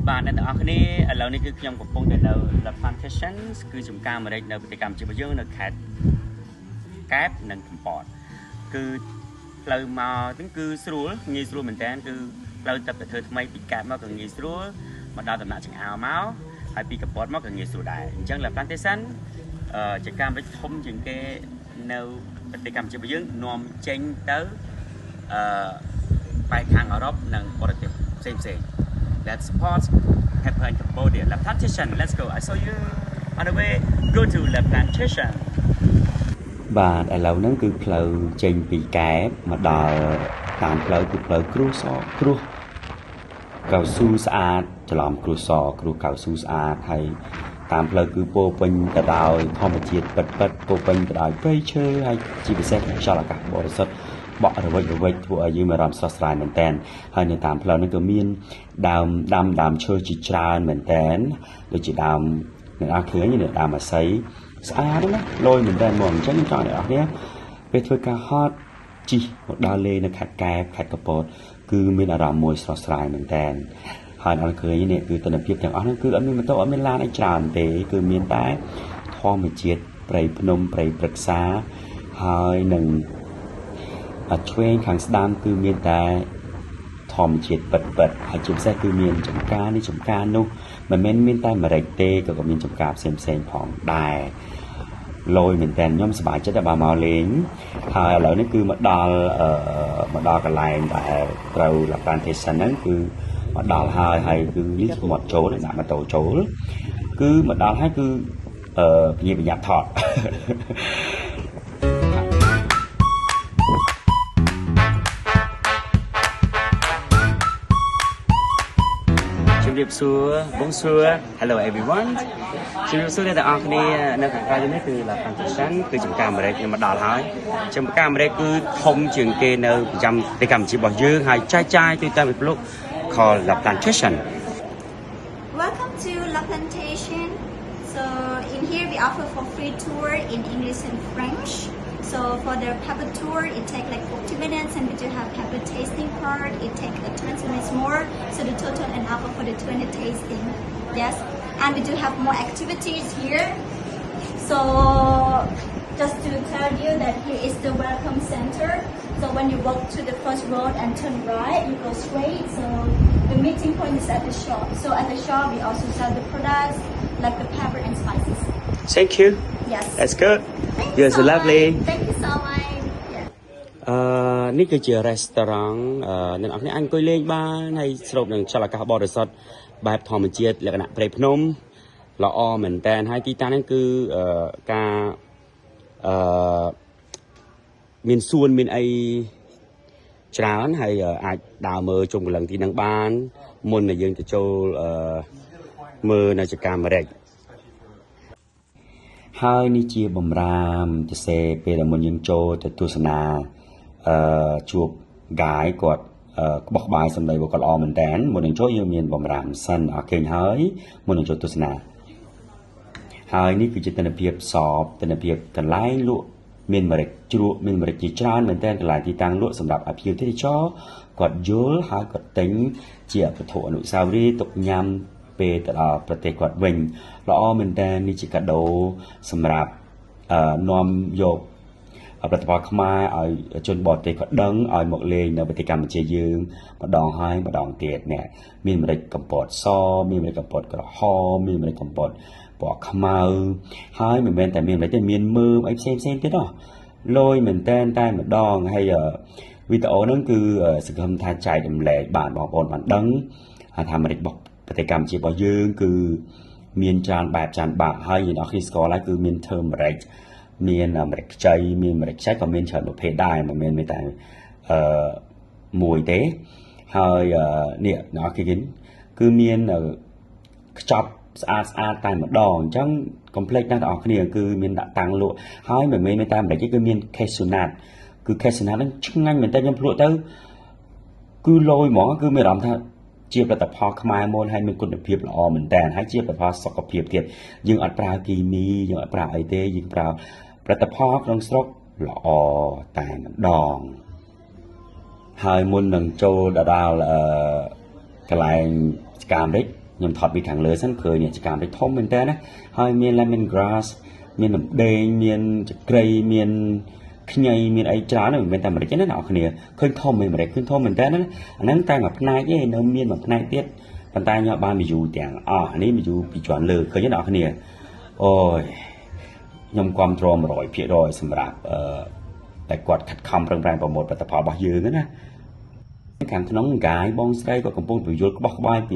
bạn nên ở cái này lâu nay cứ nhom của phong để lâu là plantation cứ chúng ta mà đây lâu bị cầm chỉ bao nhiêu là khát cáp nên cầm bọt cứ lâu mà tính cứ sưu nghe sưu mình tên cứ lâu tập để thưa thay bị cáp mà còn nghe sưu mà đào tầm nã chẳng áo máu hay bị cầm bọt mà còn nghe sưu đại chẳng là plantation chỉ cam với thông những cái lâu bị cầm chỉ bao nhiêu nôm tranh tới bài hàng ở đó là positive same that sports happen in Cambodia. La plantation, let's go. I saw you on the way. Go to La plantation. បាទឥឡូវហ្នឹងគឺផ្លូវចេញពីកែបមកដល់តាមផ្លូវគឺផ្លូវគ្រួសគ្រួសកៅស៊ូស្អាតច្រឡំគ្រួសគ្រួសកៅស៊ូស្អាតហើយតាមផ្លូវគឺពោពេញទៅដោយធម្មជាតិពិតពោពេញទៅដោយព្រៃឈើហើយជាពិសេសខ្យល់អាកាសបរិសុទ្ធបក់រវិចធ្វើឲ្យយើងមានអារម្មណ៍ស្រស់ស្រាយមែនតើហើយនៅតាមផ្លូវនេះក៏មានដើមឈើជាច្រើនមែនតើដូចជាដើមអ្នកនរឃើញនេះដើមអាស័យស្អាតណាលយមែនតើមកអញ្ចឹងចង់អ្នកនរគ្នាពេលធ្វើការហត់ជិះមកដល់លេនៅខេត្តកែបខេត្តកពតគឺមានអារម្មណ៍មួយស្រស់ស្រាយមែនតើហើយអ្នកឃើញនេះគឺទស្សនវិជ្ជាទាំងអស់ហ្នឹងគឺអត់មានម៉ូតូអត់មានឡានអីច្រើនទេគឺមានតែធម្មជាតិព្រៃភ្នំព្រៃព្រឹក្សាហើយនឹងឆ្វេងខាងស្ដាំគឺមានតែធម្មជាតិពិតហើយជាពិសេសគឺមានចំការនេះចំការនោះមិនមែនមានតែម្រេចទេក៏មានចំការផ្សេងផងដែរលយមែនតើខ្ញុំសប្បាយចិត្តដែលមកលេងហើយឥឡូវនេះគឺមកដល់កន្លែងដែលត្រូវ La plantation ហ្នឹងគឺមកដល់ហើយគឺនេះមាត់ចូលដាក់ម៉ូតូចូលគឺមកដល់ហើយគឺបញ្ញាបញ្ញាថតBonjour, hello everyone. ជំរាបសួរអ្នកទាំងអស់គ្នានៅខាងក្រៅនេះគឺ La plantation គឺចំការអាមេរិកខ្ញុំមកដល់ហើយចំការអាមេរិកគឺធំជាងគេនៅប្រចាំប្រទេសកម្ពុជារបស់យើងហើយចែកចាយទៅតាមពិភពលោក called La plantation. Welcome to La plantation. So in here we offer for free tour in English and French. So for the pepper tour, it takes like 40 minutes, and we do have pepper tasting part. It takes 20 minutes more. So the total and offer for the 20 tasting. Yes, and we do have more activities here. So just to tell you that here is the welcome center. So when you walk to the first road and turn right, you go straight. So the meeting point is at the shop. So at the shop, we also sell the products like the pepper and spices. Thank you. Yes. That's good. You're so lovely. Thank you so much. នេះគឺជា restaurant អ្នកនរគ្នាអង្គុយលេងបានហើយស្រូបនឹងខ្យល់អាកាសបរិសុទ្ធបែបធម្មជាតិលក្ខណៈព្រៃភ្នំល្អមែនតើហើយទីតាំងហ្នឹងគឺការមានសួនមានអីច្រើនហើយអាចដើរមើលជុំកន្លងទីហ្នឹងបានមុននឹងយើងទៅចូលមើលនៅចក្រអាមេរិកហើយនេះជាបំរាមទៅសេពេលដែលមុនយើងចូលទៅទស្សនាជួបហ្គាយគាត់ក្បោះក្បាយសម្ដីរបស់គាត់ល្អមែនតើមុននឹងចូលយើងមានបំរាមសិនអរឃើញហើយមុននឹងចូលទស្សនាហើយនេះគឺជាទិដ្ឋភាពសពទិដ្ឋភាពកន្លែងលក់មានម្រេចជ្រក់មានម្រេចជាច្រើនមែនតើកន្លែងទីតាំងលក់សម្រាប់អភិយុទ្ធិចរគាត់យល់ហើយគាត់ទិញជាវត្ថុអនុស្សាវរីយ៍ទុកញ៉ាំពេលទៅដល់ប្រទេសគាត់វិញល្អមែនតើនេះជាកាដូសម្រាប់នាំយកផលិតផលខ្មែរឲ្យជនបរទេសគាត់ដឹងឲ្យមកលេងនៅប្រទេសកម្ពុជាយើងម្ដងហើយម្ដងទៀតនេះមានម្រេចកំពតសមានម្រេចកំពតក្រហមមានម្រេចកំពតពណ៌ខ្មៅហើយមិនមែនតែមានម្រេចទេមានមើមអីផ្សេងទៀតហ៎លយមែនតែម្ដងហើយវីដេអូហ្នឹងគឺសង្ឃឹមថាចែករំលែកបានបងប្អូនបានដឹងថាម្រេចរបស់ប្រទេសកម្ពុជារបស់យើងគឺមានច្រើនបែបច្រើនបាក់ហើយយើងអរគ្នាស្គាល់ហើយគឺមាន turmeric មានម្រេចខ្ចីមានម្រេចខ្ចីក៏មានច្រើនប្រភេទដែរមិនមែនតែមួយទេហើយនេះអ្នកគេគឺមានខ្ចប់ស្អាតតែម្ដងអញ្ចឹងកុំភ្លេចណាស់បងប្អូនគឺមានដាក់តាំងលក់ហើយមិនមែនតែម្រេចទេគឺមាន cashewnut គឺ cashewnut ហ្នឹងឆ្ងាញ់មែនតើខ្ញុំភ្លក់ទៅគឺលយហ្មងគឺមានអារម្មណ៍ថាជាផលិតផលខ្មែរមុនហើយមានគុណភាពល្អមែនតើហើយជាផលិតផលសុខភាពទៀតយើងអត់ប្រើគីមីយើងអត់ប្រើអីទេយើងប្រើផលិតផលក្នុងស្រុកល្អតែម្ដងហើយមុននឹងចូលដល់កន្លែងស្កាមរិច ខ្ញុំថតពីខាងលើសិនឃើញនេះចកាមិនធំមែនតើណាហើយមាន lemon grass មានដំដេងមានចក្រីមានខ្ញីមានអីច្រើនមិនមែនតែម្រេចទេណាអ្នកគ្នាឃើញធំមែនម្រេចឃើញធំមែនតើណាអាហ្នឹងតែមួយផ្នែកទេនៅមានមួយផ្នែកទៀតប៉ុន្តែខ្ញុំបាន view ទាំងអស់នេះ view ពីជាន់លើឃើញទេអ្នកគ្នាអូយខ្ញុំគ្រប់គ្រង 100% សម្រាប់តែគាត់ខិតខំប្រឹងប្រែងប្រមូលផលិតផលរបស់យើងណាខាងក្នុងកាយបងស្រីក៏កំពុងពន្យល់ក្បោះក្បាយពី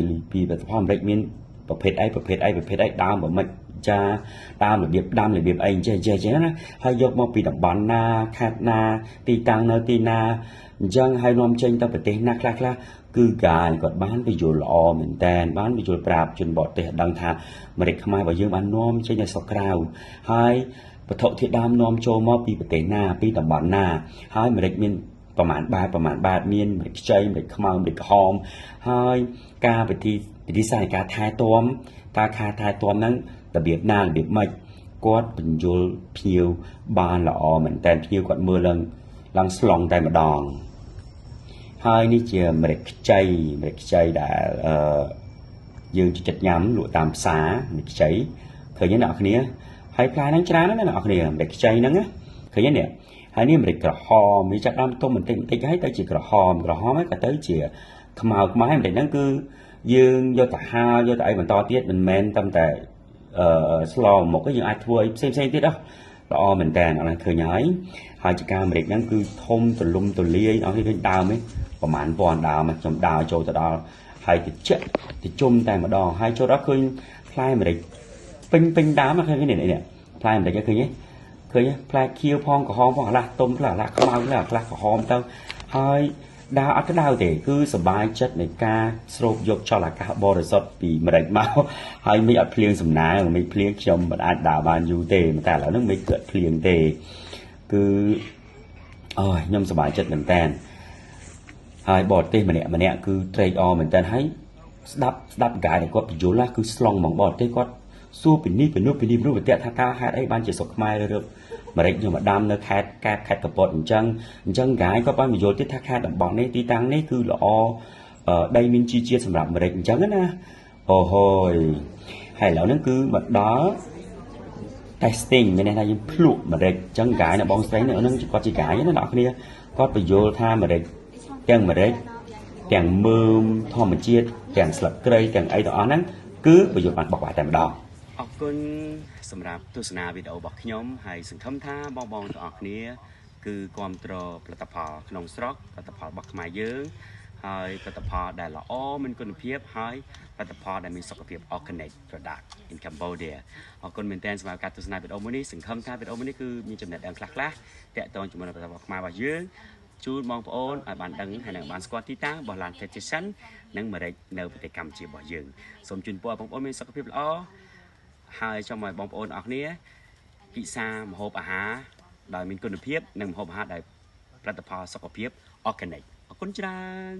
ផលិតផលអាមេរិកមានប្រភេទអីដើមបើមិនចាដើមរបៀបដាំរបៀបអីចេះណាហើយយកមកពីតំបន់ណាខេត្តណាទីតាំងនៅទីណាអញ្ចឹងហើយនាំចេញទៅប្រទេសណាខ្លះគឺកាយគាត់បានពន្យល់ល្អមែនតែនបានពន្យល់ប្រាប់ជនបរទេសដឹងថាអាមេរិកខ្មែររបស់យើងបាននាំចេញទៅស្រុកក្រៅហើយវត្ថុធាតុដើមនាំចូលមកពីប្រទេសណាពីតំបន់ណាហើយអាមេរិកមានប្រមាណបាទមានម្រេចខ្ចីម្រេចខ្មៅម្រេចក្រហមហើយការវិធីសាស្ត្រការថែទាំការថែទាំហ្នឹងរបៀបណារបៀបម៉េចគាត់បញ្យល់ភ្ញៀវបានល្អមែនតើភ្ញៀវគាត់មើលឡើងស្លង់តែម្ដងហើយនេះជាម្រេចខ្ចីដែលយើងចិត្តញ៉ាំលក់តាមផ្សារម្រេចខ្ចីឃើញទេអ្នកគ្នាហើយផ្លែហ្នឹងច្រើនណាស់អ្នកគ្នាម្រេចខ្ចីហ្នឹងណាឃើញទេនេះហើយនេះម្រេចក្រហមវាចាប់ដើមទុំបន្តិចហើយទៅជាក្រហមហើយក៏ទៅជាខ្មៅម្រេចហ្នឹងគឺយើងយកទៅហាលយកទៅអីបន្តទៀតមិនមែនតែស្លមកទេយើងអាចធ្វើអីផ្សេងទៀតល្អមែនតើអត់ឃើញហើយចកាម្រេចហ្នឹងគឺធំទលំទលាយអត់ឃើញដើមទេប្រហែលពាន់ដើមខ្ញុំដើរចូលទៅដល់ហើយតិចជុំតែម្ដងហើយចូលដល់ឃើញផ្លែម្រេចពេញដើមឃើញនេះផ្លែម្រេចឃើញទេឃើញផ្លែខៀវផងក្រហមផងអាឡាស់ទុំខ្លះអាឡាស់ខ្មៅខ្លះអាឡាស់ក្រហមទៅហើយដើរអត់ក្តៅទេគឺសប្បាយចិត្តនៃការស្រូបយកចលអាកាសបរិសុទ្ធពីម្រេចមកហើយមិនអត់ភ្លៀងសំណាងមិនភ្លៀងខ្ញុំមិនអាចដើរបានយូរទេតែឥឡូវហ្នឹងមិនកើតភ្លៀងទេគឺខ្ញុំសប្បាយចិត្តមែនតើហើយបរទេសម្នាក់គឺត្រេកអរមែនតើហើយស្ដាប់កាយដែលគាត់បញ្យល់គឺស្លង់ហ្មងបរទេសគាត់សួរពីនេះពីនោះប្រទេសថាការហេតុអីបានជាស្រុកខ្មែររើម្រេចខ្ញុំមកដាំនៅខេត្តកពតអញ្ចឹងកាយគាត់បានបញ្យល់ទៀតថាខេត្តតំបន់នេះទីតាំងនេះគឺល្អដីមានជីជាតិសម្រាប់ម្រេចអញ្ចឹងណាអូហូយហើយឥឡូវហ្នឹងគឺមកដល់ testing មានន័យថាយើងភ្លក់ម្រេចអញ្ចឹងកាយនៅបងស្រីនៅហ្នឹងគាត់ជាកាយណាអ្នកគ្នាគាត់បញ្យល់ថាម្រេចទាំងម្រេចទាំងមើមធម្មជាតិទាំងស្លឹកគ្រៃទាំងអីទាំងអស់ហ្នឹងគឺបញ្យល់បានបោះបាយតែម្ដងអរគុណសម្រាប់ទស្សនាវីដេអូរបស់ខ្ញុំហើយសង្ឃឹមថាបងទាំងអស់គ្នាគឺគាំទ្រផលិតផលក្នុងស្រុកផលិតផលរបស់ខ្មែរយើងហើយផលិតផលដែលល្អមានគុណភាពហើយផលិតផលដែលមានសុខភាព organic product in Cambodia អរគុណមែនទែនសម្រាប់ការទស្សនាវីដេអូមួយនេះសង្ឃឹមថាវីដេអូមួយនេះគឺមានចំណេះដឹងខ្លះតាក់ទងជាមួយនឹងផលិតផលខ្មែររបស់យើងជូនបងប្អូនឲ្យបានដឹងហើយនឹងបានស្គាល់ទីតាំងរបស់ Plantation និងម្រេចនៅប្រទេសកម្ពុជារបស់យើងសូមជូនពរបងប្អូនមានសុខភាពល្អហើយចង់ឲ្យបងប្អូនអរគ្នាពិសាម្ហូបអាហារដោយមានគុណភាពនិងម្ហូបអាហារដែលផលិតផលសុខភាព organic អរគុណច្រើន